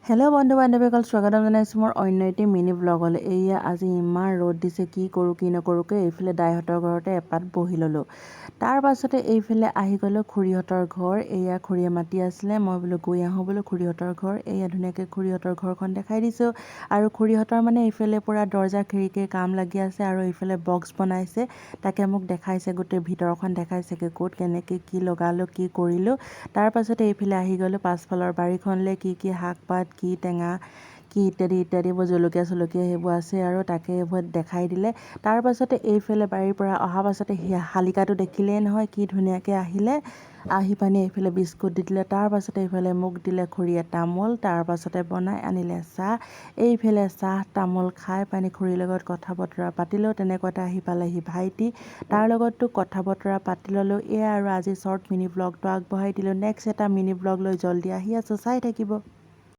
Hello' বন্ধু বান্ধৱীসকল, স্বাগতম জনাইছোঁ মোৰ অন্য এটি মিনি ব্লগলৈ। এয়া আজি ইমান ৰ'দ দিছে, কি কৰোঁ কি নকৰোঁকৈ এইফালে দাইহঁতৰ ঘৰতে এপাত বহি ল'লোঁ। তাৰ পাছতে এইফালে আহি গ'লোঁ খুৰীহঁতৰ ঘৰ। এয়া খুৰীয়ে মাতি আছিলে, মই বোলো গৈ আহোঁ বোলো খুৰীহঁতৰ ঘৰ। এয়া ধুনীয়াকৈ খুৰীহঁতৰ ঘৰখন দেখাই দিছোঁ। আৰু খুৰীহঁতৰ মানে এইফালে পূৰা দৰ্জা খিৰিকীৰ কাম লাগি আছে আৰু এইফালে বক্স বনাইছে, তাকে মোক দেখাইছে, গোটেই ভিতৰখন দেখাইছেগৈ ক'ত কেনেকৈ কি লগালোঁ কি কৰিলোঁ। তাৰ পাছতে এইফালে আহি গ'লোঁ পাছফালৰ বাৰীখনলৈ, কি শাক পাত কি টেঙা কি ইত্যাদি এইবোৰ জলকীয়া সেইবোৰ আছে আৰু তাকে এইবোৰ দেখাই দিলে। তাৰ পাছতে এইফালে বাৰীৰ পৰা অহাৰ পাছতে শালিকাটো দেখিলেই নহয়, কি ধুনীয়াকৈ আহিলে, আহি পানি এইফালে বিস্কুট দি দিলে। তাৰ পাছতে এইফালে মোক দিলে খুৰীয়ে তামোল, তাৰ পাছতে বনাই আনিলে চাহ। এইফালে চাহ তামোল খাই পানি খুৰীৰ লগত কথা বতৰা পাতিলেও, তেনেকুৱাতে আহি পালেহি ভাইটি, তাৰ লগতো কথা বতৰা পাতি ল'লোঁ। এয়া আৰু আজি শ্বৰ্ট মিনি ব্লগটো আগবঢ়াই দিলোঁ। নেক্সট এটা মিনি ব্লগ লৈ জল্দি আহি আছোঁ, চাই থাকিব।